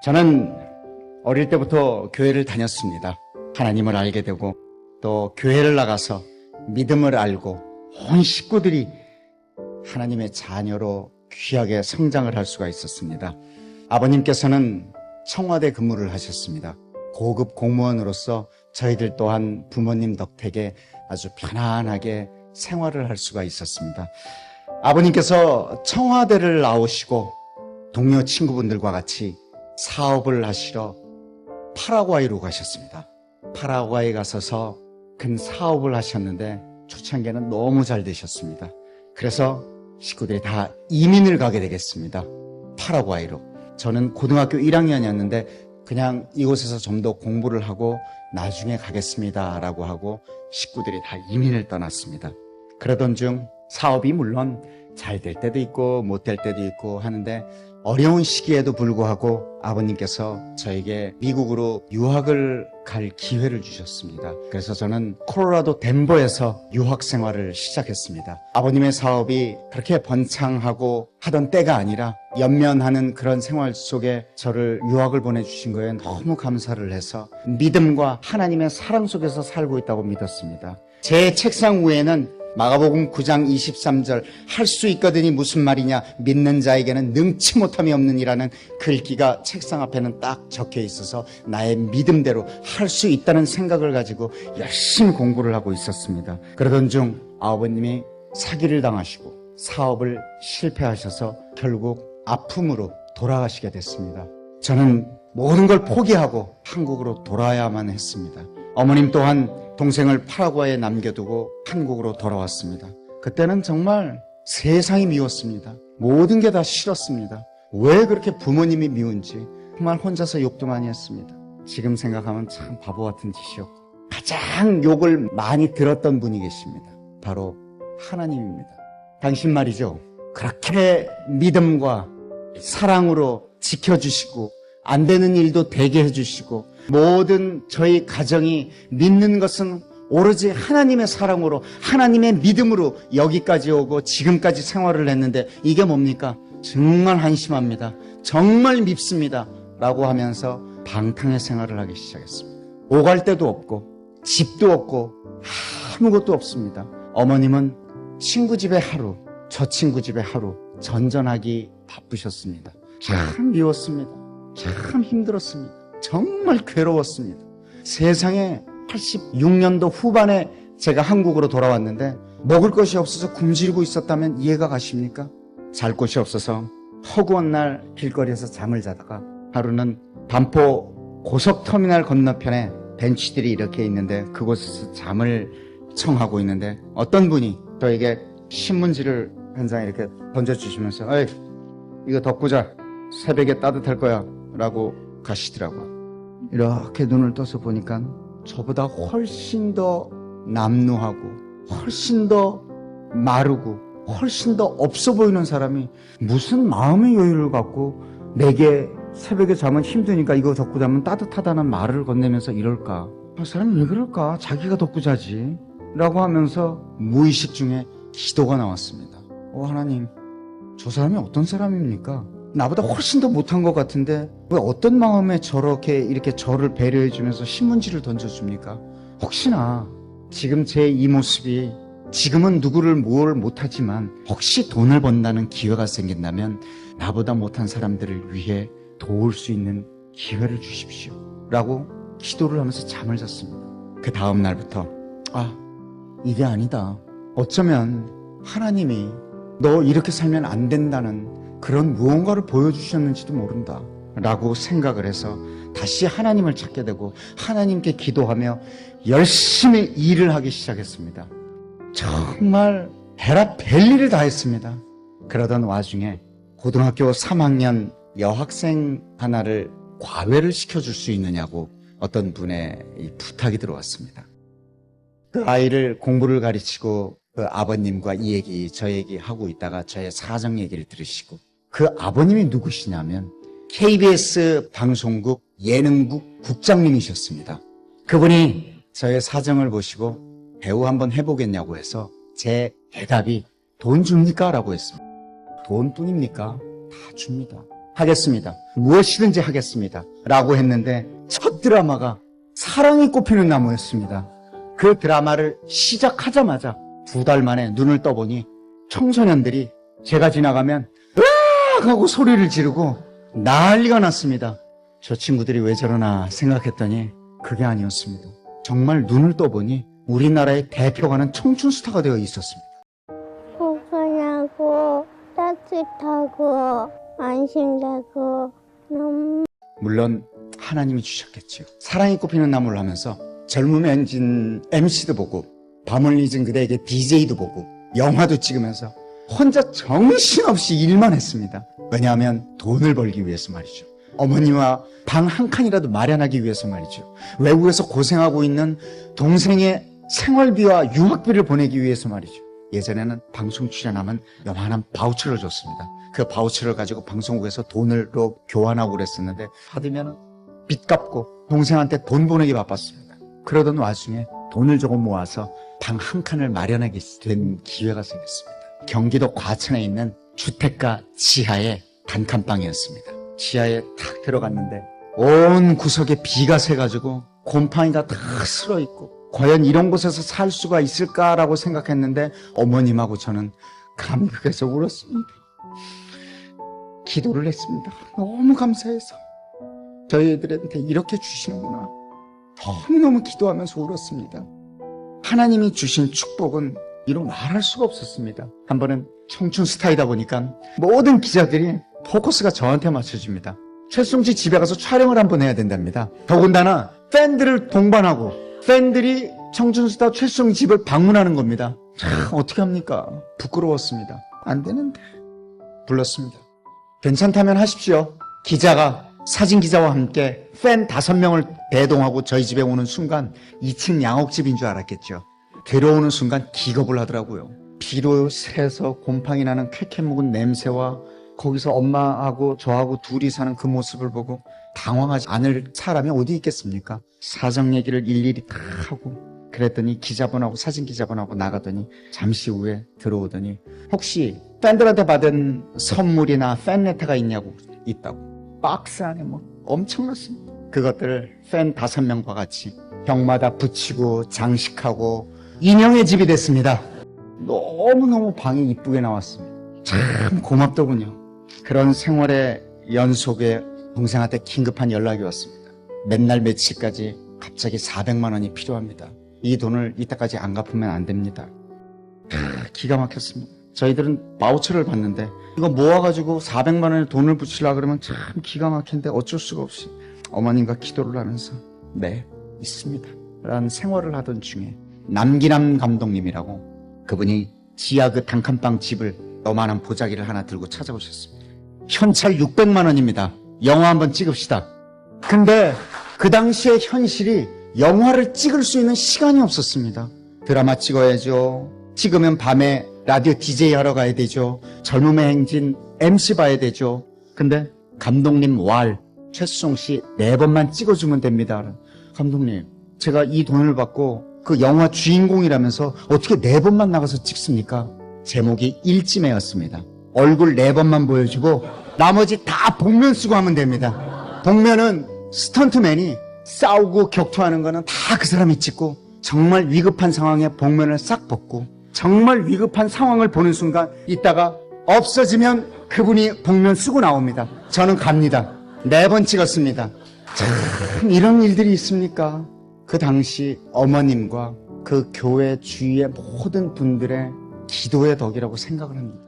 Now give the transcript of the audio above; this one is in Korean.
저는 어릴 때부터 교회를 다녔습니다. 하나님을 알게 되고 또 교회를 나가서 믿음을 알고 온 식구들이 하나님의 자녀로 귀하게 성장을 할 수가 있었습니다. 아버님께서는 청와대 근무를 하셨습니다. 고급 공무원으로서 저희들 또한 부모님 덕택에 아주 편안하게 생활을 할 수가 있었습니다. 아버님께서 청와대를 나오시고 동료 친구분들과 같이 사업을 하시러 파라과이로 가셨습니다. 파라과이 가서서 큰 사업을 하셨는데 초창기에는 너무 잘 되셨습니다. 그래서 식구들이 다 이민을 가게 되겠습니다. 파라과이로. 저는 고등학교 1학년이었는데 그냥 이곳에서 좀 더 공부를 하고 나중에 가겠습니다 라고 하고 식구들이 다 이민을 떠났습니다. 그러던 중 사업이 물론 잘 될 때도 있고 못 될 때도 있고 하는데 어려운 시기에도 불구하고 아버님께서 저에게 미국으로 유학을 갈 기회를 주셨습니다. 그래서 저는 콜로라도 덴버에서 유학 생활을 시작했습니다. 아버님의 사업이 그렇게 번창하고 하던 때가 아니라 연면하는 그런 생활 속에 저를 유학을 보내주신 거에 너무 감사를 해서 믿음과 하나님의 사랑 속에서 살고 있다고 믿었습니다. 제 책상 위에는 마가복음 9장 23절 할 수 있거든이 무슨 말이냐 믿는 자에게는 능치 못함이 없느니라는 글귀가 책상 앞에는 딱 적혀 있어서 나의 믿음대로 할 수 있다는 생각을 가지고 열심히 공부를 하고 있었습니다. 그러던 중 아버님이 사기를 당하시고 사업을 실패하셔서 결국 아픔으로 돌아가시게 됐습니다. 저는 모든 걸 포기하고 한국으로 돌아야만 했습니다. 어머님 또한 동생을 파라과이에 남겨두고 한국으로 돌아왔습니다. 그때는 정말 세상이 미웠습니다. 모든 게 다 싫었습니다. 왜 그렇게 부모님이 미운지 정말 혼자서 욕도 많이 했습니다. 지금 생각하면 참 바보 같은 짓이었고 가장 욕을 많이 들었던 분이 계십니다. 바로 하나님입니다. 당신 말이죠. 그렇게 믿음과 사랑으로 지켜주시고 안 되는 일도 되게 해주시고 모든 저희 가정이 믿는 것은 오로지 하나님의 사랑으로 하나님의 믿음으로 여기까지 오고 지금까지 생활을 했는데 이게 뭡니까? 정말 한심합니다. 정말 밉습니다. 라고 하면서 방탕의 생활을 하기 시작했습니다. 오갈 데도 없고 집도 없고 아무것도 없습니다. 어머님은 친구 집에 하루, 저 친구 집에 하루 전전하기 바쁘셨습니다. 참 미웠습니다. 참 힘들었습니다. 정말 괴로웠습니다. 세상에 86년도 후반에 제가 한국으로 돌아왔는데 먹을 것이 없어서 굶주리고 있었다면 이해가 가십니까? 잘 곳이 없어서 허구한 날 길거리에서 잠을 자다가 하루는 반포 고속터미널 건너편에 벤치들이 이렇게 있는데 그곳에서 잠을 청하고 있는데 어떤 분이 저에게 신문지를 한 장 이렇게 던져주시면서 에이 이거 덮고 자 새벽에 따뜻할 거야 라고 가시더라고요. 이렇게 눈을 떠서 보니까 저보다 훨씬 더 남루하고 훨씬 더 마르고 훨씬 더 없어 보이는 사람이 무슨 마음의 여유를 갖고 내게 새벽에 자면 힘드니까 이거 덮고 자면 따뜻하다는 말을 건네면서 이럴까? 아, 사람이 왜 그럴까? 자기가 덮고 자지 라고 하면서 무의식 중에 기도가 나왔습니다. 하나님, 저 사람이 어떤 사람입니까? 나보다 훨씬 더 못한 것 같은데 왜 어떤 마음에 저렇게 이렇게 저를 배려해 주면서 신문지를 던져줍니까? 혹시나 지금 제 이 모습이 지금은 누구를 뭘 못하지만 혹시 돈을 번다는 기회가 생긴다면 나보다 못한 사람들을 위해 도울 수 있는 기회를 주십시오 라고 기도를 하면서 잠을 잤습니다. 그 다음 날부터 이게 아니다. 어쩌면 하나님이 너 이렇게 살면 안 된다는 그런 무언가를 보여주셨는지도 모른다 라고 생각을 해서 다시 하나님을 찾게 되고 하나님께 기도하며 열심히 일을 하기 시작했습니다. 정말 베라 벨리를 다 했습니다. 그러던 와중에 고등학교 3학년 여학생 하나를 과외를 시켜줄 수 있느냐고 어떤 분의 부탁이 들어왔습니다. 그 아이를 공부를 가르치고 그 아버님과 이 얘기 저 얘기 하고 있다가 저의 사정 얘기를 들으시고 그 아버님이 누구시냐면 KBS 방송국 예능국 국장님이셨습니다. 그분이 저의 사정을 보시고 배우 한번 해보겠냐고 해서 제 대답이 돈 줍니까? 라고 했습니다. 돈뿐입니까? 다 줍니다. 하겠습니다. 무엇이든지 하겠습니다. 라고 했는데 첫 드라마가 사랑이 꽃피는 나무였습니다. 그 드라마를 시작하자마자 2달 만에 눈을 떠보니 청소년들이 제가 지나가면 으악 하고 소리를 지르고 난리가 났습니다. 저 친구들이 왜 저러나 생각했더니 그게 아니었습니다. 정말 눈을 떠보니 우리나라의 대표가는 청춘 스타가 되어 있었습니다. 포근하고 따뜻하고 안심되고 너무 물론 하나님이 주셨겠지요. 사랑이 꽃피는 나무를 하면서 젊음의 엔진 MC도 보고 밤을 잊은 그대에게 DJ도 보고 영화도 찍으면서 혼자 정신없이 일만 했습니다. 왜냐하면 돈을 벌기 위해서 말이죠. 어머니와 방 한 칸이라도 마련하기 위해서 말이죠. 외국에서 고생하고 있는 동생의 생활비와 유학비를 보내기 위해서 말이죠. 예전에는 방송 출연하면 요만한 바우처를 줬습니다. 그 바우처를 가지고 방송국에서 돈으로 교환하고 그랬었는데 받으면 빚 갚고 동생한테 돈 보내기 바빴습니다. 그러던 와중에 돈을 조금 모아서 방 한 칸을 마련하게 된 기회가 생겼습니다. 경기도 과천에 있는 주택가 지하의 단칸방이었습니다. 지하에 탁 들어갔는데 온 구석에 비가 새가지고 곰팡이가 다 슬어있고 과연 이런 곳에서 살 수가 있을까라고 생각했는데 어머님하고 저는 감격해서 울었습니다. 기도를 했습니다. 너무 감사해서 저희들한테 이렇게 주시는구나. 너무너무 기도하면서 울었습니다. 하나님이 주신 축복은 이루 말할 수가 없었습니다. 한 번은 청춘 스타이다 보니까 모든 기자들이 포커스가 저한테 맞춰집니다. 최수종 씨 집에 가서 촬영을 한번 해야 된답니다. 더군다나 팬들을 동반하고 팬들이 청춘 스타 최수종 집을 방문하는 겁니다. 참 어떻게 합니까? 부끄러웠습니다. 안 되는데 불렀습니다. 괜찮다면 하십시오. 기자가 사진 기자와 함께 팬 5명을 대동하고 저희 집에 오는 순간 2층 양옥집인 줄 알았겠죠. 들어오는 순간 기겁을 하더라고요. 비로 새서 곰팡이 나는 쾌쾌 묵은 냄새와 거기서 엄마하고 저하고 둘이 사는 그 모습을 보고 당황하지 않을 사람이 어디 있겠습니까? 사정 얘기를 일일이 다 하고 그랬더니 기자분하고 사진 기자분하고 나가더니 잠시 후에 들어오더니 혹시 팬들한테 받은 선물이나 팬레터가 있다고 박스 안에 뭐 엄청났습니다. 그것들을 팬 5명과 같이 벽마다 붙이고 장식하고 인형의 집이 됐습니다. 너무너무 방이 이쁘게 나왔습니다. 참 고맙더군요. 그런 생활의 연속에 동생한테 긴급한 연락이 왔습니다. 맨날 며칠까지 갑자기 400만 원이 필요합니다. 이 돈을 이따까지 안 갚으면 안 됩니다. 기가 막혔습니다. 저희들은 바우처를 받는데 이거 모아가지고 400만 원에 돈을 붙이려고 그러면 참 기가 막힌데 어쩔 수가 없이 어머님과 기도를 하면서 네, 있습니다. 라는 생활을 하던 중에 남기남 감독님이라고 그분이 지하 그 단칸방 집을 요만한 보자기를 하나 들고 찾아오셨습니다. 현찰 600만 원입니다. 영화 한번 찍읍시다. 근데 그 당시에 현실이 영화를 찍을 수 있는 시간이 없었습니다. 드라마 찍어야죠. 찍으면 밤에 라디오 DJ 하러 가야 되죠. 젊음의 행진 MC 봐야 되죠. 근데 감독님 최수종 씨 4번만 찍어주면 됩니다. 감독님, 제가 이 돈을 받고 그 영화 주인공이라면서 어떻게 4번만 나가서 찍습니까? 제목이 일지매였습니다. 얼굴 4번만 보여주고 나머지 다 복면 쓰고 하면 됩니다. 복면은 스턴트맨이 싸우고 격투하는 거는 다 그 사람이 찍고 정말 위급한 상황에 복면을 싹 벗고 정말 위급한 상황을 보는 순간 있다가 없어지면 그분이 복면 쓰고 나옵니다. 저는 갑니다. 4번 찍었습니다. 참 이런 일들이 있습니까? 그 당시 어머님과 그 교회 주위의 모든 분들의 기도의 덕이라고 생각을 합니다.